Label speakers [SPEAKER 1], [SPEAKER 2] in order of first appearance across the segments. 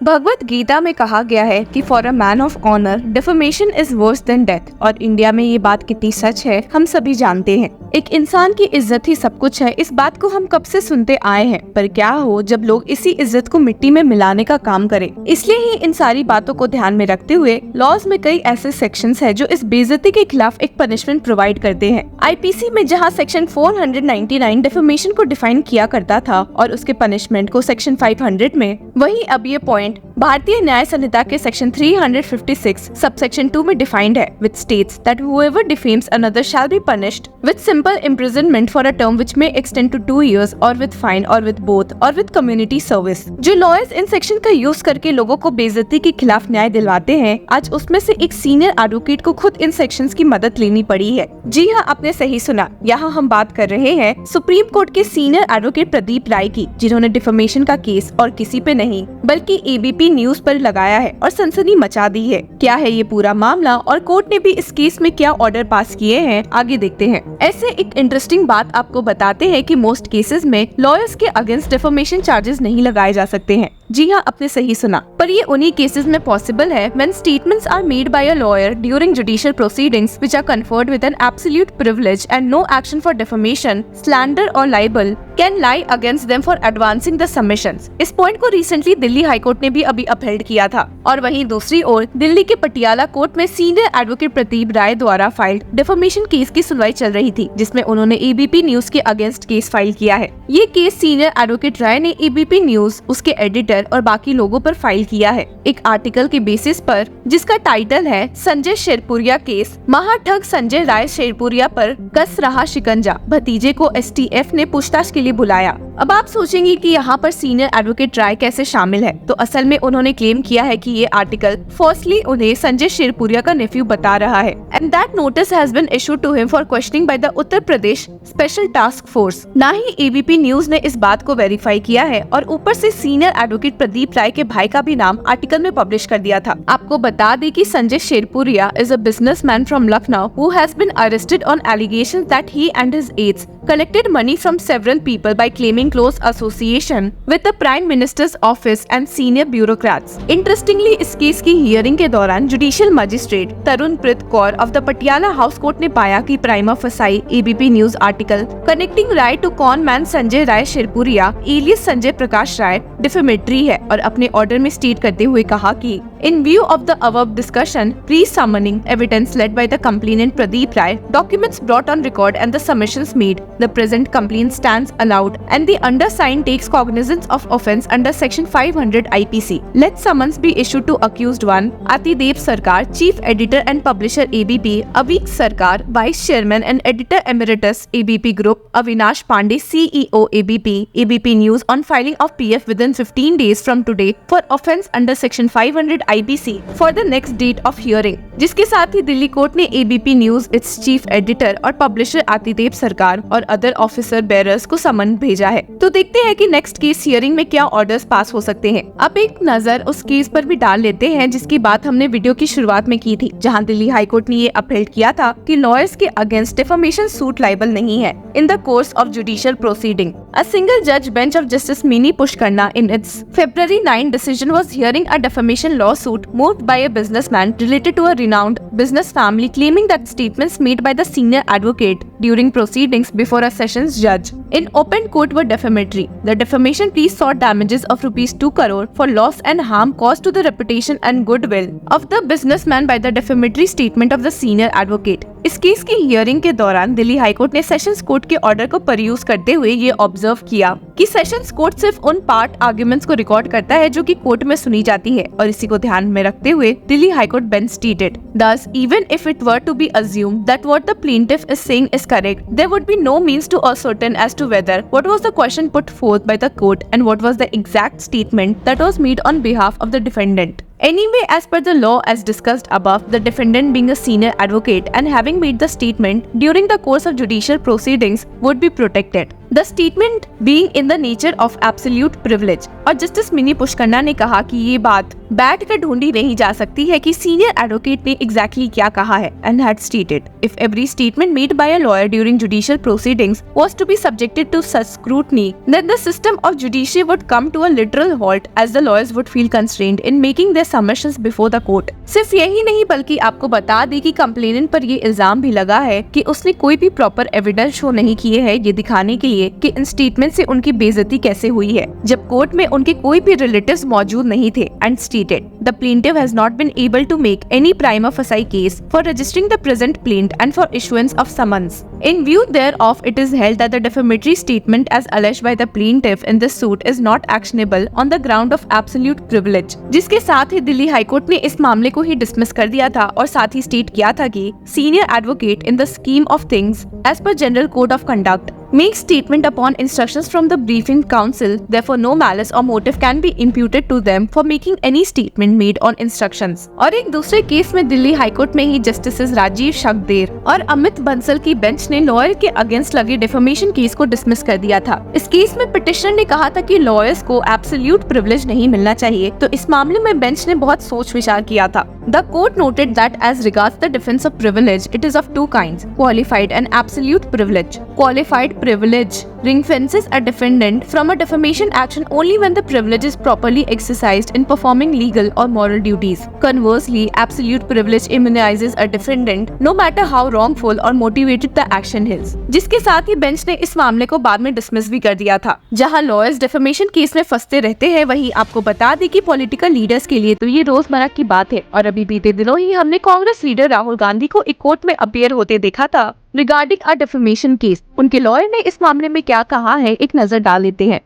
[SPEAKER 1] भगवत गीता में कहा गया है कि for a man of honour defamation is worse than death. और इंडिया में ये बात कितनी सच है हम सभी जानते हैं। एक इंसान की इज्जत ही सब कुछ है, इस बात को हम कब से सुनते आए हैं। पर क्या हो जब लोग इसी इज्जत को मिट्टी में मिलाने का काम करें। इसलिए ही इन सारी बातों को ध्यान में रखते हुए लॉज में कई ऐसे सेक्शंस हैं जो इस बेइज्जती के खिलाफ एक पनिशमेंट प्रोवाइड करते हैं। आईपीसी में जहां सेक्शन 499 डिफेमेशन को डिफाइन किया करता था और उसके पनिशमेंट को सेक्शन 500 में, वहीं अब ये पॉइंट भारतीय न्याय संहिता के सेक्शन 356 सबसेक्शन 2 में डिफाइंड है, which states that whoever defames another shall be punished with simple imprisonment for a term which may extend to 2 years or with fine or with both or with community service। जो lawyers in section का use करके लोगों को बेइज्जती के खिलाफ न्याय दिलवाते हैं, आज उसमें से एक सीनियर एडवोकेट को खुद इन सेक्शंस की मदद लेनी पड़ी है। जी हाँ, आपने सही सुना, यहाँ हम बात कर रहे हैं सुप्रीम कोर्ट के सीनियर एडवोकेट प्रदीप राय की, जिन्होंने डिफेमेशन का केस और किसी पे नहीं बल्कि एबीपी न्यूज पर लगाया है और सनसनी मचा दी है। क्या है ये पूरा मामला और कोर्ट ने भी इस केस में क्या ऑर्डर पास किए हैं, आगे देखते हैं। ऐसे एक इंटरेस्टिंग बात आपको बताते हैं कि मोस्ट केसेस में लॉयर्स के अगेंस्ट डिफेमेशन चार्जेस नहीं लगाए जा सकते हैं। जी हाँ, आपने सही सुना, पर ये उन्हीं केसेस में पॉसिबल है when statements are made by a lawyer during judicial proceedings which are conferred with an absolute privilege and no action for defamation, slander और libel can lie against them for advancing the submissions. इस point को recently Delhi high court ने भी अभी upheld किया था। और वहीं दूसरी ओर दिल्ली के पटियाला कोर्ट में सीनियर एडवोकेट प्रदीप राय द्वारा फाइल्ड डिफेमेशन केस की सुनवाई चल रही थी, जिसमें उन्होंने एबीपी न्यूज के अगेंस्ट केस फाइल किया है। ये केस सीनियर एडवोकेट राय ने एबीपी न्यूज, उसके एडिटर और बाकी लोगों पर फाइल किया है, एक आर्टिकल के बेसिस पर जिसका टाइटल है संजय शेरपुरिया केस, महाठग संजय राय शेरपुरिया पर कस रहा शिकंजा, भतीजे को एसटीएफ ने पूछताछ के लिए बुलाया। अब आप सोचेंगे कि यहाँ पर सीनियर एडवोकेट राय कैसे शामिल है, तो असल में उन्होंने क्लेम किया है कि ये आर्टिकल फर्स्टली उन्हें संजय शेरपुरिया का नेफ्यू बता रहा है and that notice has been issued to him for questioning by the Uttar Pradesh special task force. ना ही एबीपी न्यूज ने इस बात को वेरीफाई किया है और ऊपर से सीनियर एडवोकेट प्रदीप राय के भाई का भी नाम आर्टिकल में पब्लिश कर दिया था। आपको बता दें कि Sanjay Sherpuria is a businessman from Lucknow who has been arrested on allegations that he and his aides collected money from several people by claiming close association with the Prime Minister's office and senior bureaucrats. Interestingly, इस case की hearing के दौरान judicial magistrate Tarunpreet Kaur of the Patiala house court ने पाया कि prima facie ABP News article connecting Rai to con man Sanjay Rai Sherpuria alias Sanjay Prakash Rai defamatory है और अपने ऑर्डर में स्टेट करते हुए कहा कि in view of the above discussion, pre-summoning evidence led by the complainant Pradeep Rai, documents brought on record and the submissions made, the present complaint stands allowed and the undersigned takes cognizance of offence under section 500 IPC. Let summons be issued to accused one, Atidev Sarkar, Chief Editor and Publisher ABP, Avik Sarkar, Vice Chairman and Editor Emeritus ABP Group, Avinash Pandey, CEO ABP, ABP News on filing of PF within 15 days from today for offence under section 500 IPC for the next date of hearing। जिसके साथ ही Delhi court ने ABP news, it's chief editor और publisher आतिदेव सरकार और other officer bearers को समन भेजा है। तो देखते हैं कि नेक्स्ट केस हियरिंग में क्या ऑर्डर्स पास हो सकते हैं। अब एक नजर उस केस पर भी डाल लेते हैं जिसकी बात हमने वीडियो की शुरुआत में की थी, जहां दिल्ली हाई कोर्ट ने ये अपहेल्ड किया था कि लॉयर्स के अगेंस्ट डिफेमेशन सूट लायबल नहीं है in the course of judicial proceeding. A single judge bench of Justice Mini Pushkarna in its February 9 decision was hearing a defamation lawsuit moved by a businessman related to a renowned business family claiming that statements made by the senior advocate during proceedings before a sessions judge in open court were defamatory. The defamation plea sought damages of rupees 2 crore for loss and harm caused to the reputation and goodwill of the businessman by the defamatory statement of the senior advocate. इस case की hearing के दौरान Delhi high court ने sessions court के order को परयूज करते हुए ये ऑब्जर्व किया कि सेशंस कोर्ट सिर्फ उन पार्ट आर्ग्यूमेंट्स को रिकॉर्ड करता है जो कि कोर्ट में सुनी जाती है और इसी को ध्यान में रखते हुए Delhi high court bench stated, thus even if it were to be assumed that what the plaintiff is saying is correct, there would be no means to ascertain as to whether what was the question put forth by the court and what was the exact statement that was made on behalf of the defendant. Anyway, as per the law as discussed above, the defendant being a senior advocate and having made the statement during the course of judicial proceedings would be protected. The statement being in the nature of absolute privilege. और justice mini Pushkarna ने कहा कि ये बात बैठकर ढूंढी नहीं जा सकती है कि सीनियर एडवोकेट ने एग्जैक्टली क्या कहा है, and had stated if every statement made by a lawyer during judicial proceedings was to be subjected to such scrutiny then the system of judiciary would come to a literal halt as the lawyers would feel constrained in making their submissions before the court. सिर्फ यही नहीं बल्कि आपको बता दें कि complainant पर ये इल्जाम भी लगा है कि उसने कोई भी प्रॉपर एविडेंस शो नहीं किए हैं ये दिखाने के लिए कि इन स्टेटमेंट से उनकी बेइज्जती कैसे हुई है, जब कोर्ट में उनके कोई भी रिलेटिव्स मौजूद नहीं थे, and stated the plaintiff has not been able to make any prima facie case for registering the present plaint and for issuance of summons. In view thereof, it is held that the defamatory statement as alleged by the plaintiff in this suit is not actionable on the ground of absolute privilege. जिसके साथ ही Delhi high court ने इस मामले को ही dismiss कर दिया था और साथ ही स्टेट किया था कि senior advocate in the scheme of things as per general code of conduct make statement upon instructions from the briefing counsel, therefore no malice or motive can be imputed to them for making any statement made on instructions। और एक दूसरे case में Delhi high court में ही justices Rajiv शक्देर और अमित बंसल की bench ने lawyer के against लगे डिफेमेशन केस को डिसमिस कर दिया था। इस केस में पिटिशनर ने कहा था कि लॉयर्स को एब्सोल्यूट प्रिविलेज नहीं मिलना चाहिए, तो इस मामले में बेंच ने बहुत सोच विचार किया था। The court noted that as regards the defense of privilege, it is of two kinds, qualified and absolute privilege. Qualified privilege ring fences a defendant from a defamation action only when the privilege is properly exercised in performing legal or moral duties. Conversely, absolute privilege immunizes a defendant no matter how wrongful or motivated the action is. जिसके साथ ही bench ने इस मामले को बाद में dismiss भी कर दिया था। जहां लॉयर्स डिफेमेशन केस में फंसते रहते हैं, वहीं आपको बता दें कि पॉलिटिकल लीडर्स के लिए तो ये रोजमर्रा की बात है। और अभी बीते दिनों ही हमने कांग्रेस लीडर राहुल गांधी को एक कोर्ट में अपीयर होते देखा था रिगार्डिंग अ डिफेमेशन केस। उनके लॉयर ने इस मामले में क्या कहा है, एक नजर डाल लेते हैं।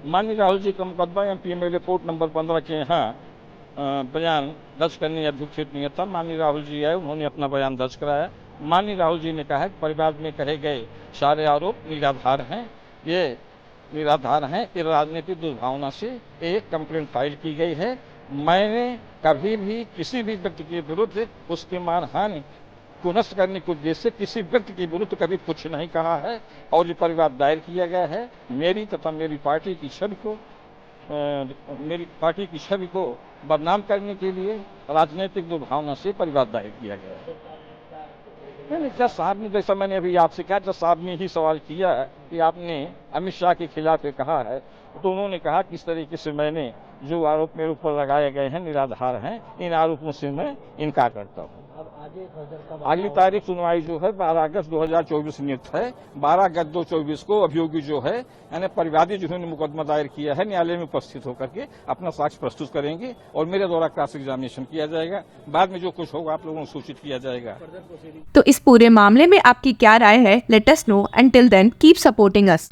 [SPEAKER 2] माननीय राहुल जी का मुकदमा एमपीएमएलए कोर्ट नंबर 15 के यहाँ बयान दर्ज करने अभियुक्त नियत था। माननीय राहुल जी आए, उन्होंने अपना बयान दर्ज कराया। माननीय राहुल जी ने कहा कि परिवार में कहे गए सारे आरोप निराधार हैं। ये निराधार हैं। ये राजनीतिक दुर्भावना से एक कंप्लेंट फाइल की गई है। मैंने कभी भी किसी भी व्यक्ति के विरुद्ध उसकी मानहानि को नष्ट करने के उद्देश्य से किसी व्यक्ति के विरुद्ध कभी कुछ नहीं कहा है और ये परिवार दायर किया गया है। मेरी तथा मेरी पार्टी की छवि को बदनाम करने के लिए राजनीतिक दुर्भावना से परिवार दायर किया गया है। नहीं, जज साहब ने, जैसा मैंने अभी आपसे कहा, जज साहब ने ही सवाल किया है कि आपने अमित शाह के खिलाफ कहा है, तो उन्होंने कहा किस तरीके से मैंने जो आरोप मेरे ऊपर लगाए गए हैं निराधार हैं, इन आरोपों से मैं इनकार करता हूँ। अगली तारीख सुनवाई जो है 12 अगस्त 2024 नियुक्त है। 12 अगस्त 2024 को अभियोगी जो है यानी परिवादी जिन्होंने मुकदमा दायर किया है न्यायालय में उपस्थित होकर के अपना साक्ष्य प्रस्तुत करेंगे और मेरे द्वारा क्रॉस एग्जामिनेशन किया जाएगा। बाद में जो कुछ होगा आप लोगों को सूचित किया जाएगा।
[SPEAKER 1] तो इस पूरे मामले में आपकी क्या राय है? Let us know, and till then keep supporting us.